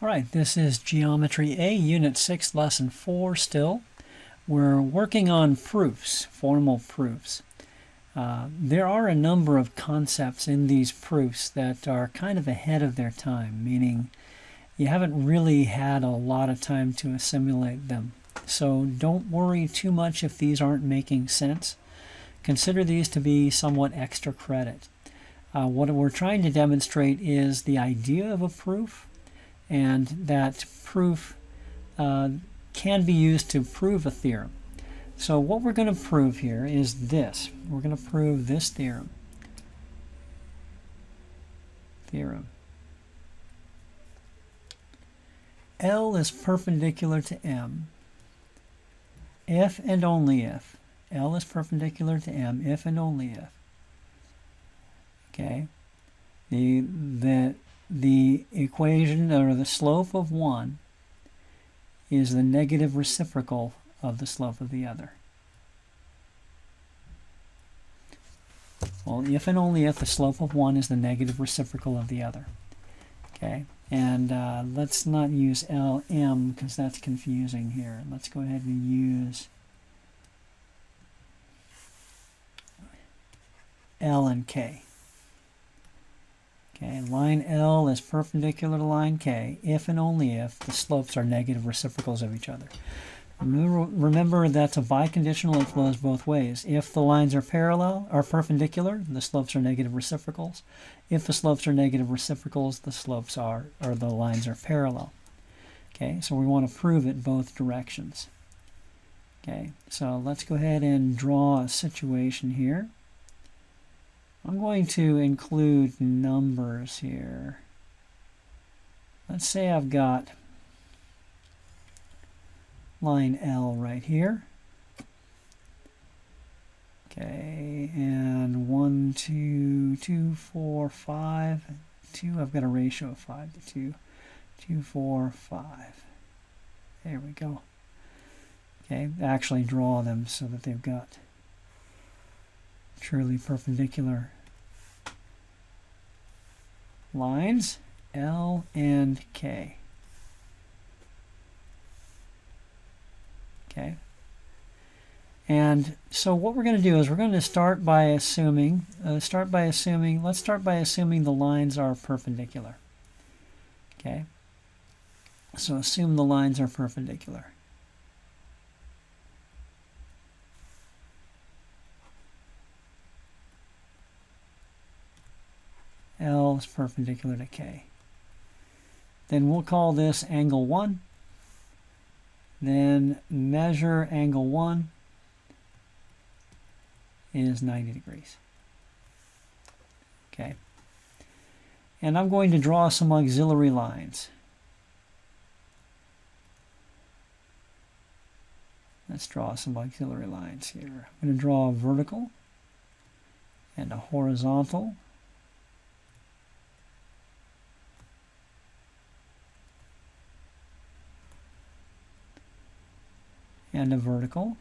All right, this is Geometry A, Unit 6, Lesson 4 still. We're working on proofs, formal proofs. There are a number of concepts in these proofs that are kind of ahead of their time, meaning you haven't really had a lot of time to assimilate them. So don't worry too much if these aren't making sense. Consider these to be somewhat extra credit. What we're trying to demonstrate is the idea of a proof, and that proof can be used to prove a theorem. So what we're going to prove here is this. We're going to prove this theorem. L is perpendicular to M if and only if. L is perpendicular to M if and only if. Okay. The equation, or the slope of one, is the negative reciprocal of the slope of the other. Well, if and only if the slope of one is the negative reciprocal of the other. Okay, and let's not use LM because that's confusing here. Let's go ahead and use L and K. Okay, line L is perpendicular to line K if and only if the slopes are negative reciprocals of each other. Remember that's a biconditional. It flows both ways. If the lines are perpendicular, the slopes are negative reciprocals. If the slopes are negative reciprocals, the lines are parallel. Okay, so we want to prove it both directions. Okay, so let's go ahead and draw a situation here. I'm going to include numbers here. Let's say I've got line L right here. Okay, and 1, 2, 2, 4, 5, 2. I've got a ratio of 5 to 2. 2, 4, 5. There we go. Okay, actually draw them so that they've got truly perpendicular lines, L and K. Okay. And so what we're going to do is we're going to start by assuming the lines are perpendicular. Okay. So assume the lines are perpendicular. L is perpendicular to K. Then we'll call this angle 1. Then measure angle 1 is 90 degrees. Okay. And I'm going to draw some auxiliary lines. Let's draw some auxiliary lines here. I'm going to draw a vertical and a horizontal. And a vertical.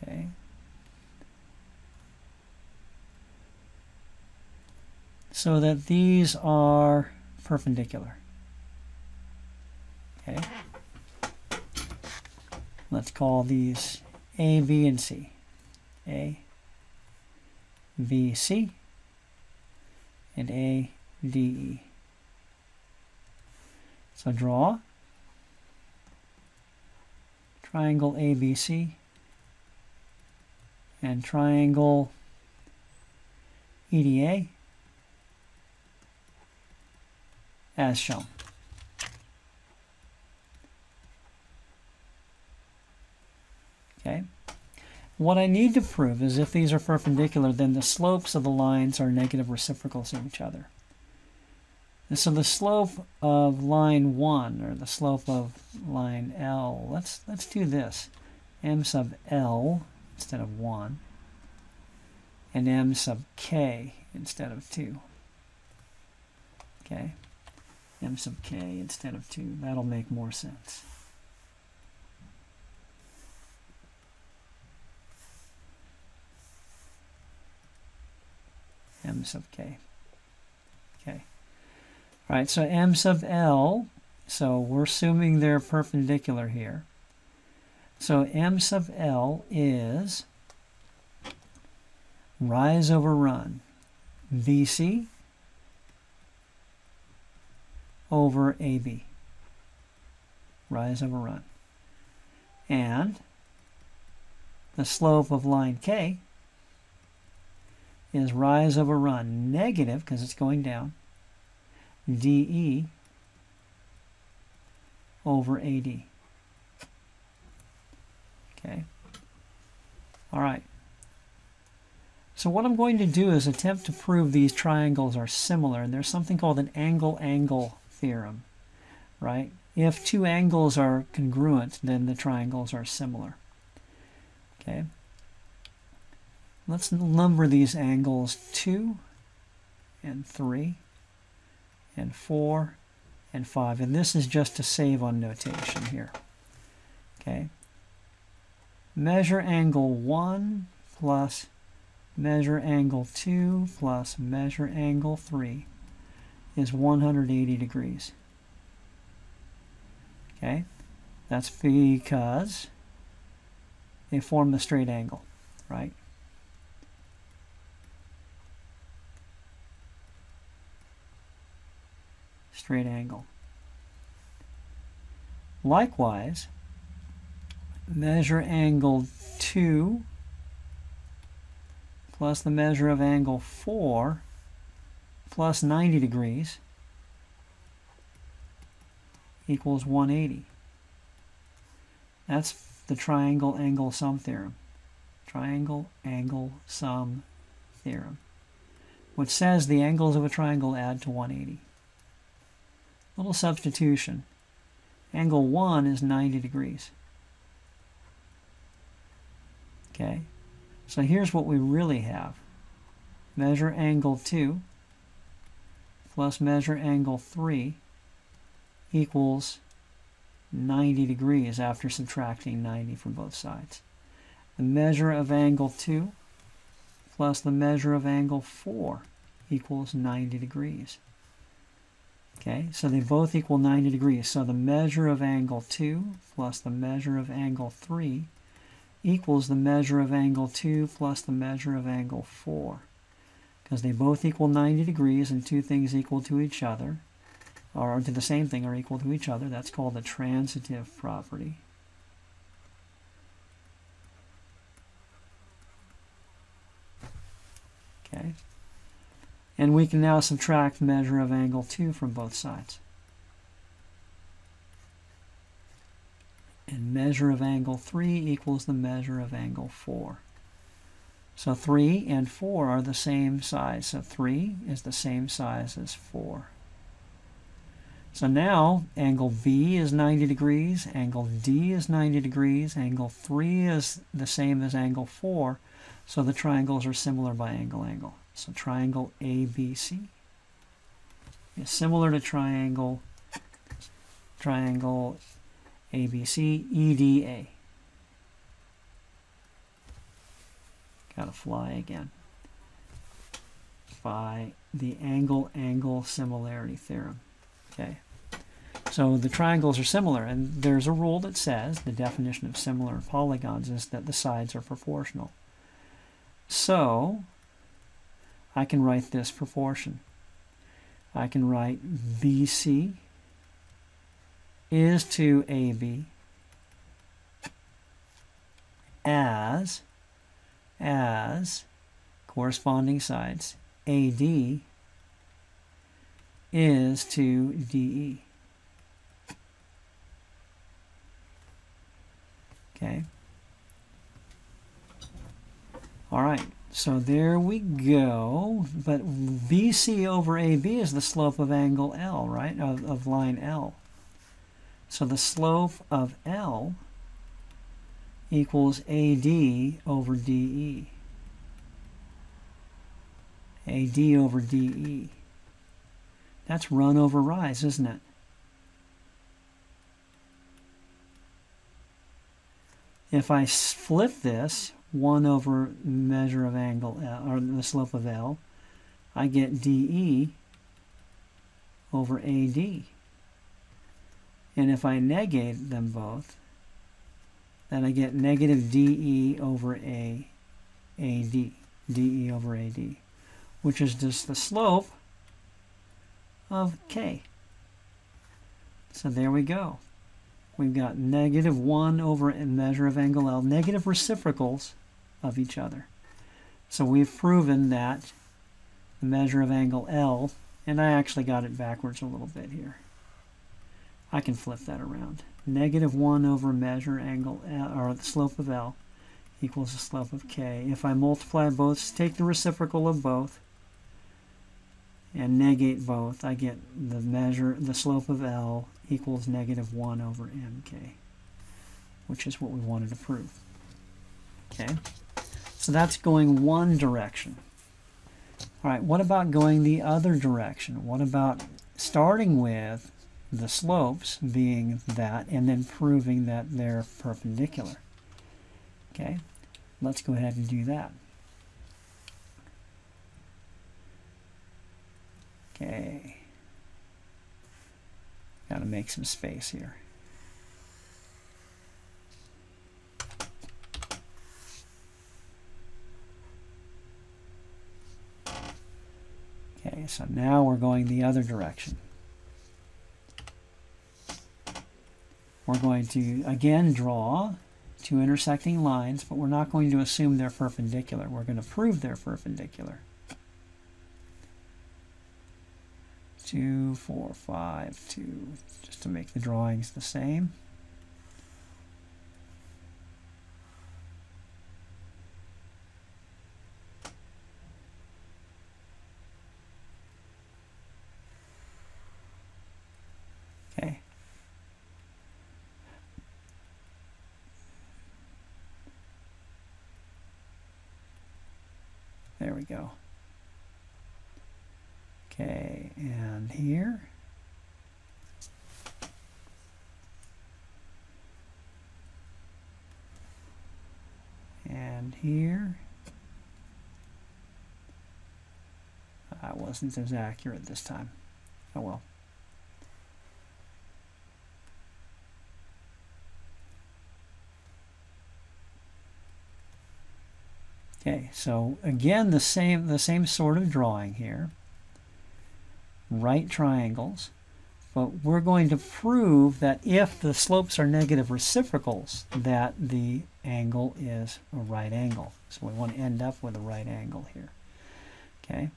Okay. So that these are perpendicular. Okay. Let's call these A, B, and C. A, B, C, and A, D, E. So draw triangle ABC and triangle EDA as shown. Okay. What I need to prove is if these are perpendicular, then the slopes of the lines are negative reciprocals of each other. And so the slope of line 1, or the slope of line L, let's do this. M sub L instead of 1, and M sub K instead of 2. Okay, M sub K instead of 2. That'll make more sense. M sub K. Okay. All right, so m sub L, so we're assuming they're perpendicular here. So m sub L is rise over run, BC over AB, rise over run. And the slope of line K is rise over run, negative, because it's going down, DE over AD. Okay. All right. So what I'm going to do is attempt to prove these triangles are similar, and there's something called an angle-angle theorem, right? If two angles are congruent, then the triangles are similar. Okay. Let's number these angles 2 and 3 and 4 and 5, and this is just to save on notation here. Okay. Measure angle 1 plus measure angle 2 plus measure angle 3 is 180 degrees. Okay, that's because they form the straight angle, right? Straight angle. Likewise, measure angle 2 plus the measure of angle 4 plus 90 degrees equals 180. That's the triangle angle sum theorem. Triangle angle sum theorem, which says the angles of a triangle add to 180. Little substitution. Angle 1 is 90 degrees. Okay, so here's what we really have. Measure angle 2 plus measure angle 3 equals 90 degrees after subtracting 90 from both sides. The measure of angle 2 plus the measure of angle 4 equals 90 degrees. Okay, so they both equal 90 degrees. So the measure of angle 2 plus the measure of angle 3 equals the measure of angle 2 plus the measure of angle 4. Because they both equal 90 degrees and two things equal to each other, or to the same thing, are equal to each other. That's called the transitive property. Okay. And we can now subtract measure of angle 2 from both sides. And measure of angle 3 equals the measure of angle 4. So 3 and 4 are the same size. So 3 is the same size as 4. So now angle B is 90 degrees, angle D is 90 degrees, angle 3 is the same as angle 4, so the triangles are similar by angle-angle. So triangle ABC is similar to triangle ABC EDA. Got to fly again. By the angle-angle similarity theorem. Okay, so the triangles are similar, and there's a rule that says the definition of similar polygons is that the sides are proportional. So I can write this proportion. I can write BC is to AB as corresponding sides AD is to DE. Okay. All right, so there we go. But BC over AB is the slope of angle L, right? Of line L. So the slope of L equals AD over DE. AD over DE. That's run over rise, isn't it? If I flip this, 1 over measure of angle L, or the slope of L, I get DE over AD. And if I negate them both, then I get negative DE over AD, DE over AD, which is just the slope of K. So there we go. We've got negative 1 over a measure of angle L, negative reciprocals of each other. So we've proven that the measure of angle L, and I actually got it backwards a little bit here. I can flip that around. Negative 1 over measure angle L, or the slope of L, equals the slope of K. If I multiply both, take the reciprocal of both, and negate both, I get the slope of L equals negative 1 over MK, which is what we wanted to prove. Okay, so that's going one direction. All right, what about going the other direction? What about starting with the slopes being that and then proving that they're perpendicular? Okay, let's go ahead and do that. Okay, got to make some space here. Okay, so now we're going the other direction. We're going to again draw two intersecting lines, but we're not going to assume they're perpendicular. We're going to prove they're perpendicular. 2, 4, 5, 2, just to make the drawings the same. Okay. There we go. Okay, and here. And here. I wasn't as accurate this time. Oh well. Okay, so again the same sort of drawing here. Right triangles, but we're going to prove that if the slopes are negative reciprocals, that the angle is a right angle. So we want to end up with a right angle here. Okay.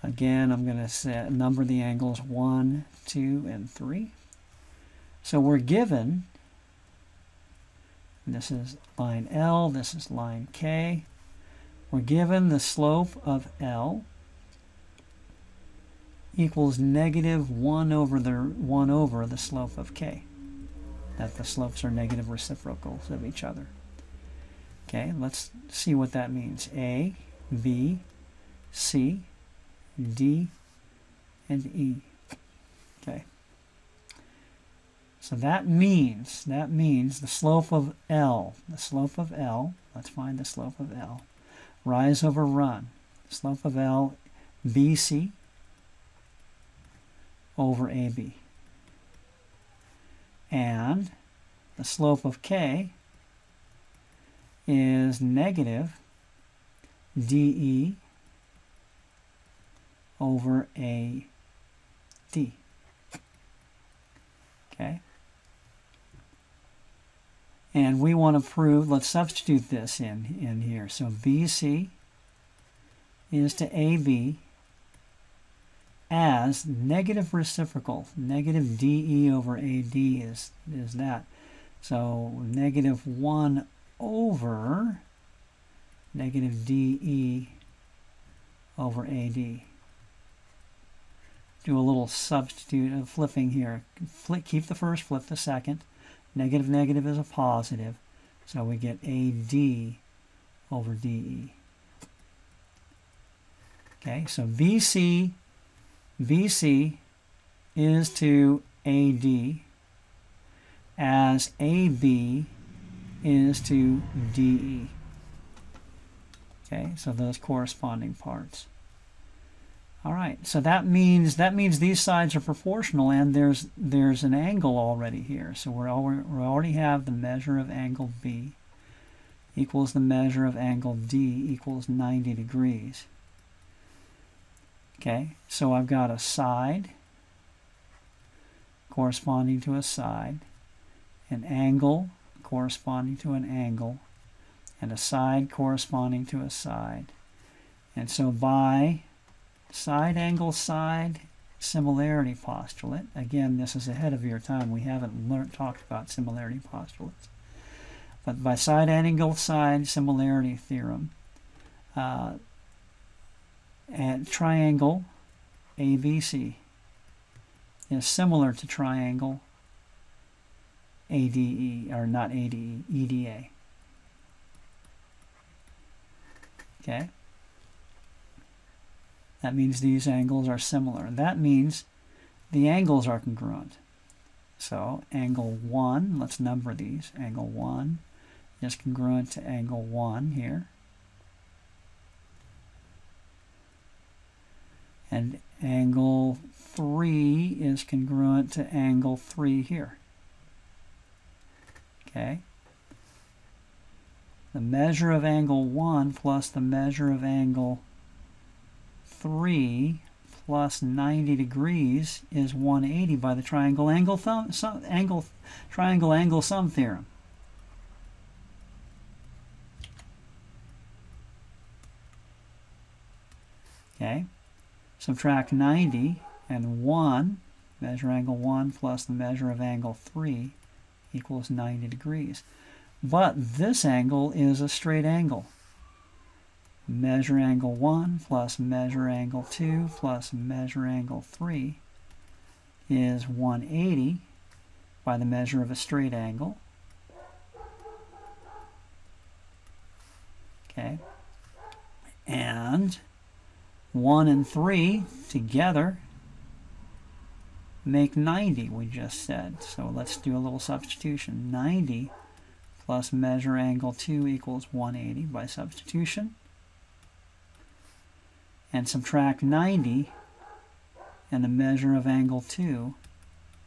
Again, I'm going to number the angles 1, 2, and 3. So we're given, this is line L, this is line K. We're given the slope of L equals negative 1 over the slope of K. That the slopes are negative reciprocals of each other. Okay, let's see what that means. A, B, C, D, and E. Okay. So that means the slope of L, let's find the slope of L. Rise over run. Slope of L, BC over AB. And the slope of K is negative DE over AD. Okay? And we want to prove, let's substitute this in here. So BC is to AB as negative reciprocal. Negative DE over AD is that. So negative 1 over negative DE over AD. Do a little substitute of flipping here. Keep the first, flip the second. Negative negative is a positive. So we get AD over DE. Okay, so BC is to AD as AB is to DE. Okay, so those corresponding parts. All right, so that means these sides are proportional, and there's an angle already here. So we already have the measure of angle B equals the measure of angle D equals 90 degrees. Okay, so I've got a side corresponding to a side, an angle corresponding to an angle, and a side corresponding to a side. And so by side angle side similarity postulate, again, this is ahead of your time. We haven't talked about similarity postulates. But by side angle side similarity theorem, and triangle ABC is similar to triangle ADE, or not ADE, EDA. Okay? That means these angles are similar. That means the angles are congruent. So angle 1, let's number these. Angle 1 is congruent to angle 1 here. And angle 3 is congruent to angle 3 here. Okay? The measure of angle 1 plus the measure of angle 3 plus 90 degrees is 180 by the triangle angle sum theorem. Okay? Subtract 90 and 1, measure angle 1 plus the measure of angle 3 equals 90 degrees. But this angle is a straight angle. Measure angle 1 plus measure angle 2 plus measure angle 3 is 180 by the measure of a straight angle. Okay. And 1 and 3 together make 90, we just said. So let's do a little substitution. 90 plus measure angle 2 equals 180 by substitution. And subtract 90, and the measure of angle 2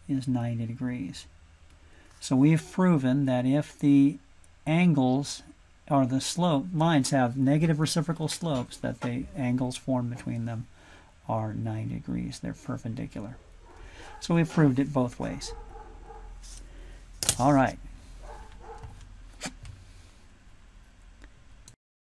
is 90 degrees. So we've proven that if the angles or the slope lines have negative reciprocal slopes, that the angles formed between them are 90 degrees. They're perpendicular. So we've proved it both ways. All right.